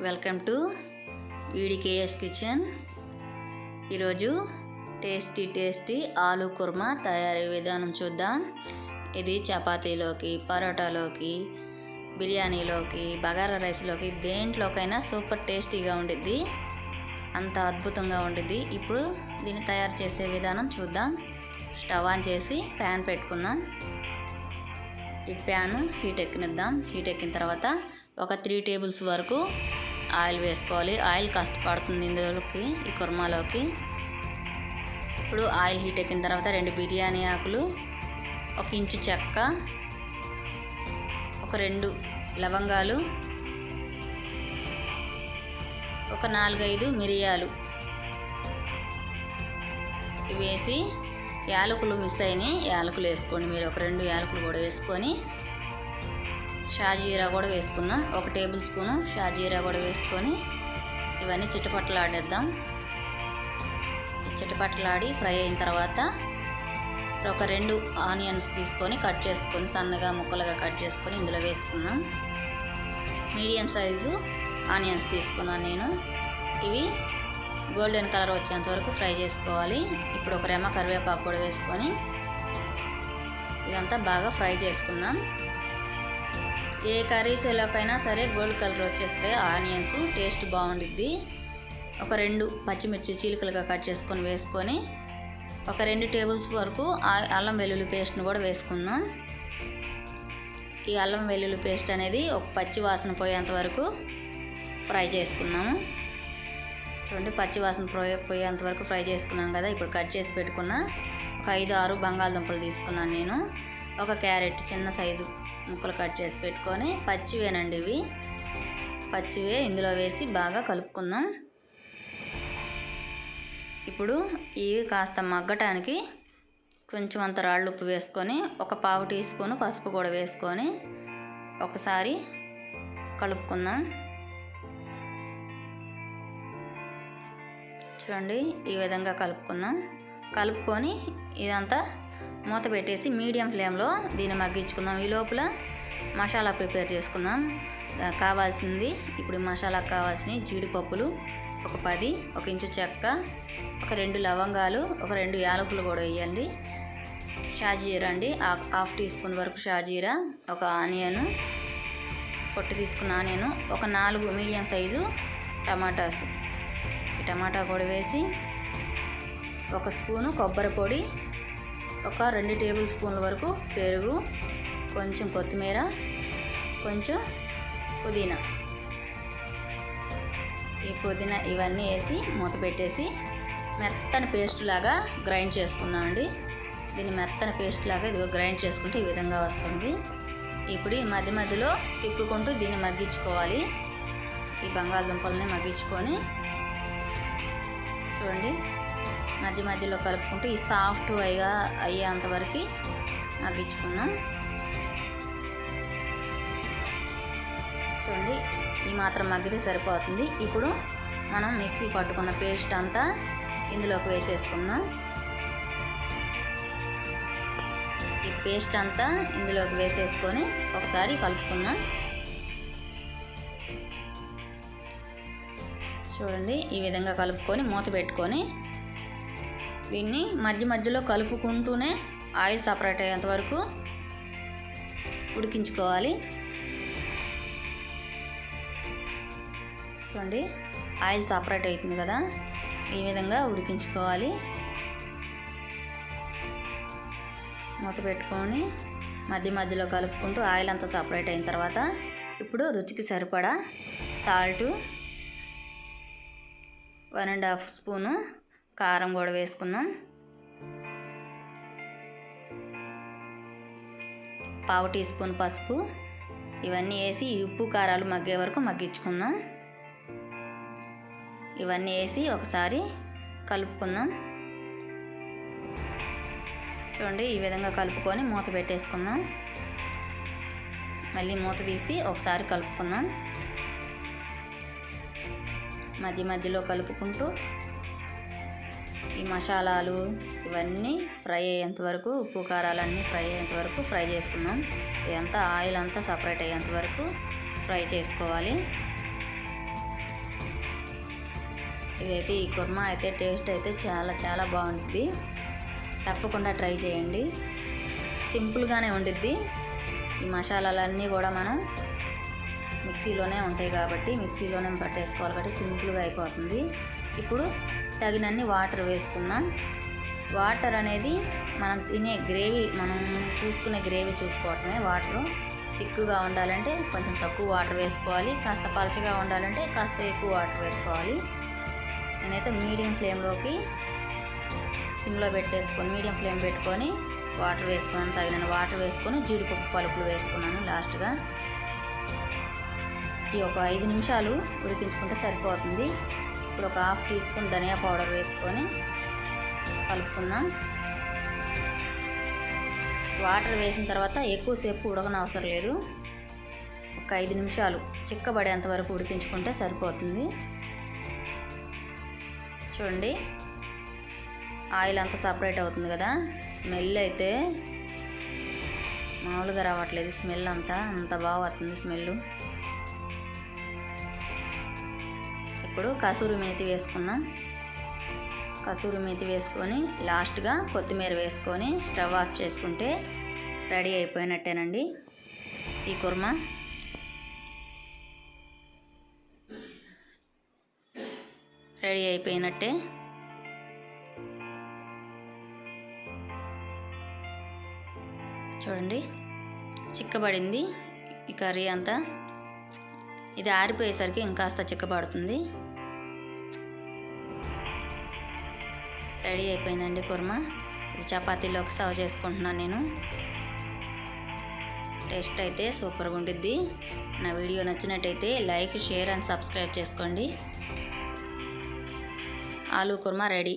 Welcome to వీడికేఎస్ kitchen. ఈరోజు tasty ఆలు కుర్మా తయారీ విధానం చూద్దాం. ఇది చపాతీలోకి, పరోటాలోకి, బిర్యానీలోకి, బగారా రైస్లోకి, దేంట్లోకైనా సూపర్ టేస్టీగా ఉండిద్ది. అంత అద్భుతంగా ఉండిద్ది. ఇప్పుడు దీన్ని తయారు చేసే విధానం చూద్దాం. స్టవ్ ఆన్ చేసి ప్యాన్ పెట్టుకుందాం. ఈ ప్యాన్ హీట్ ఎక్కనిద్దాం. హీట్ ఎక్కిన తర్వాత ఒక 3 టేబుల్స్ వరకు ఆయిల్ వేసుకోవాలి. ఆయిల్ కాస్త పడుతుంది ఇందులోకి, ఈ కుర్మాలోకి. ఇప్పుడు ఆయిల్ హీట్ ఎక్కిన తర్వాత 2 బిర్యానీ ఆకులు, 1 ఇంచు చెక్క, ఒక 2 లవంగాలు, ఒక 4-5 మిరియాలు వేసి, యాలకులు మిస్ అయినాయి, యాలకులు వేసుకోండి. మీరు ఒక 2 యాలకులు కూడా వేసుకొని, షాజీరా కూడా వేసుకుందాం. 1 టేబుల్ స్పూను షాజీరా కూడా వేసుకొని ఇవన్నీ చిటపటలాడేద్దాం. చిటపటలాడి ఫ్రై అయిన తర్వాత ఒక 2 ఆనియన్స్ తీసుకొని కట్ చేసుకొని సన్నగా ముక్కలుగా కట్ చేసుకొని ఇందులో వేసుకుందాం. మీడియం సైజు ఆనియన్స్ తీసుకున్నాను నేను. ఇవి గోల్డెన్ కలర్ వచ్చేంత వరకు ఫ్రై చేసుకోవాలి. ఇప్పుడు ఒక రెమ్మ కరివేపాకు కూడా వేసుకొని ఇదంతా బాగా ఫ్రై చేసుకుందాం. ఏ కర్రీస్లోకైనా సరే గోల్డ్ కలర్ వచ్చేస్తే ఆనియన్స్ టేస్ట్ బాగుండిద్ది. ఒక 2 పచ్చిమిర్చి చీలికలుగా కట్ చేసుకొని వేసుకొని ఒక 2 టేబుల్స్ వరకు అల్లం వెల్లుల్లి పేస్ట్ని కూడా వేసుకుందాం. ఈ అల్లం వెల్లుల్లి పేస్ట్ అనేది ఒక పచ్చి వాసన పోయేంత వరకు ఫ్రై చేసుకున్నాము. చూడండి, పచ్చి వాసన పోయేంత వరకు ఫ్రై చేసుకున్నాం కదా. ఇప్పుడు కట్ చేసి పెట్టుకున్న ఒక 5-6 బంగాళదుంపలు తీసుకున్నాను నేను. ఒక క్యారెట్ చిన్న సైజు ముక్కలు కట్ చేసి పెట్టుకొని, పచ్చివేనండి ఇవి, పచ్చివే ఇందులో వేసి బాగా కలుపుకుందాం. ఇప్పుడు ఇవి కాస్త మగ్గటానికి కొంచెం అంత రాళ్ళు ఉప్పు వేసుకొని, ఒక 1/2 టీ స్పూను పసుపు కూడా వేసుకొని ఒకసారి కలుపుకుందాం. చూడండి, ఈ విధంగా కలుపుకుందాం. కలుపుకొని ఇదంతా మూత పెట్టేసి మీడియం ఫ్లేమ్లో దీన్ని మగ్గించుకుందాం. ఈ లోపల మసాలా ప్రిపేర్ చేసుకుందాం. కావాల్సింది ఇప్పుడు మసాలాకు కావాల్సినవి జీడిపప్పులు ఒక 10, 1 ఇంచు చెక్క, ఒక 2 లవంగాలు, ఒక 2 యాలకులు కూడా వేయండి. షాజీరా అండి, 1/2 టీ స్పూన్ వరకు షాజీరా, ఒక ఆనియను పొట్టు తీసుకున్న ఆనియను, ఒక 4 మీడియం సైజు టమాటాస్, ఈ టమాటా కూడా వేసి, 1 స్పూను కొబ్బరి పొడి, ఒక 2 టేబుల్ స్పూన్ల వరకు పెరుగు, కొంచెం కొత్తిమీర, కొంచెం పుదీనా, ఈ పుదీనా ఇవన్నీ వేసి మూత పెట్టేసి మెత్తని పేస్ట్ లాగా గ్రైండ్ చేసుకుందామండి. దీన్ని మెత్తని పేస్ట్ లాగా ఇదిగో గ్రైండ్ చేసుకుంటే ఈ విధంగా వస్తుంది. ఇప్పుడు ఈ మధ్యలో తిప్పుకుంటూ దీన్ని మగ్గించుకోవాలి. ఈ బంగాళదుంపల్ని మగ్గించుకొని చూడండి, మధ్యలో కలుపుకుంటూ ఈ సాఫ్ట్ అయ్యేంత వరకు మగ్గించుకున్నాం. చూడండి, ఈ మాత్రం మగ్గితే సరిపోతుంది. ఇప్పుడు మనం మిక్సీ పట్టుకున్న పేస్ట్ అంతా ఇందులోకి వేసేసుకుందాం. ఈ పేస్ట్ అంతా ఇందులోకి వేసేసుకొని ఒకసారి కలుపుకుందాం. చూడండి, ఈ విధంగా కలుపుకొని మూత పెట్టుకొని దీన్ని మధ్యలో కలుపుకుంటూనే ఆయిల్ సపరేట్ అయ్యేంత వరకు ఉడికించుకోవాలి. చూడండి, ఆయిల్ సపరేట్ అవుతుంది కదా, ఈ విధంగా ఉడికించుకోవాలి. మూత పెట్టుకొని మధ్యలో కలుపుకుంటూ ఆయిల్ అంతా సపరేట్ అయిన తర్వాత ఇప్పుడు రుచికి సరిపడా సాల్టు, 1.5 స్పూను కారం కూడా వేసుకుందాం. 1/2 టీ స్పూన్ పసుపు, ఇవన్నీ వేసి ఉప్పు కారాలు మగ్గే వరకు మగ్గించుకుందాం. ఇవన్నీ వేసి ఒకసారి కలుపుకుందాం. చూడండి, ఈ విధంగా కలుపుకొని మూత పెట్టేసుకుందాం. మళ్ళీ మూత తీసి ఒకసారి కలుపుకుందాం. మధ్యలో కలుపుకుంటూ ఈ మసాలాలు ఇవన్నీ ఫ్రై అయ్యేంత వరకు, ఉప్పు కారాలన్నీ ఫ్రై అయ్యేంత వరకు ఫ్రై చేసుకుందాం. ఇదంతా ఆయిల్ అంతా సపరేట్ అయ్యేంత వరకు ఫ్రై చేసుకోవాలి. ఇదైతే ఈ కుర్మా అయితే టేస్ట్ అయితే చాలా చాలా బాగుంటుంది. తప్పకుండా ట్రై చేయండి. సింపుల్గానే ఉండిద్ది. ఈ మసాలాలన్నీ కూడా మనం మిక్సీలోనే ఉంటాయి కాబట్టి మిక్సీలోనే పట్టేసుకోవాలి కాబట్టి సింపుల్గా అయిపోతుంది. ఇప్పుడు తగినన్ని వాటర్ వేసుకుందాం. వాటర్ అనేది మనం తినే గ్రేవీ, మనం చూసుకునే గ్రేవీ చూసుకోవటమే. వాటరు తిక్కుగా ఉండాలంటే కొంచెం తక్కువ వాటర్ వేసుకోవాలి, కాస్త పలచగా ఉండాలంటే కాస్త ఎక్కువ వాటర్ వేసుకోవాలి. నేనైతే మీడియం ఫ్లేమ్ పెట్టుకొని వాటర్ వేసుకున్నాను. తగిన వాటర్ వేసుకొని జీడిపప్పు పలుకులు వేసుకున్నాను లాస్ట్గా. ఈ ఒక 5 నిమిషాలు ఉడికించుకుంటే సరిపోతుంది. ఇప్పుడు ఒక 1/2 టీ స్పూన్ ధనియా పౌడర్ వేసుకొని కలుపుకుందాం. వాటర్ వేసిన తర్వాత ఎక్కువసేపు ఉడకనవసరం లేదు. ఒక 5 నిమిషాలు చిక్కబడేంత వరకు ఉడికించుకుంటే సరిపోతుంది. చూడండి, ఆయిల్ అంతా సపరేట్ అవుతుంది కదా. స్మెల్ అయితే మామూలుగా రావట్లేదు. స్మెల్ అంత బాగా వస్తుంది స్మెల్. ఇప్పుడు కసూరి మేతి వేసుకున్నాం. కసూరి మేతి వేసుకొని లాస్ట్గా కొత్తిమీర వేసుకొని స్టవ్ ఆఫ్ చేసుకుంటే రెడీ అయిపోయినట్టేనండి ఈ కుర్మా. రెడీ అయిపోయినట్టే. చూడండి, చిక్కబడింది ఈ కర్రీ అంతా. ఇది ఆరిపోయేసరికి ఇంకాస్త చిక్కబడుతుంది. రెడీ అయిపోయిందండి కుర్మా. ఇది చపాతీలోకి సర్వ్ చేసుకుంటున్నాను నేను. టేస్ట్ అయితే సూపర్గా ఉండిద్ది. నా వీడియో నచ్చినట్టయితే లైక్, షేర్ అండ్ సబ్స్క్రైబ్ చేసుకోండి. ఆలూ కుర్మా రెడీ.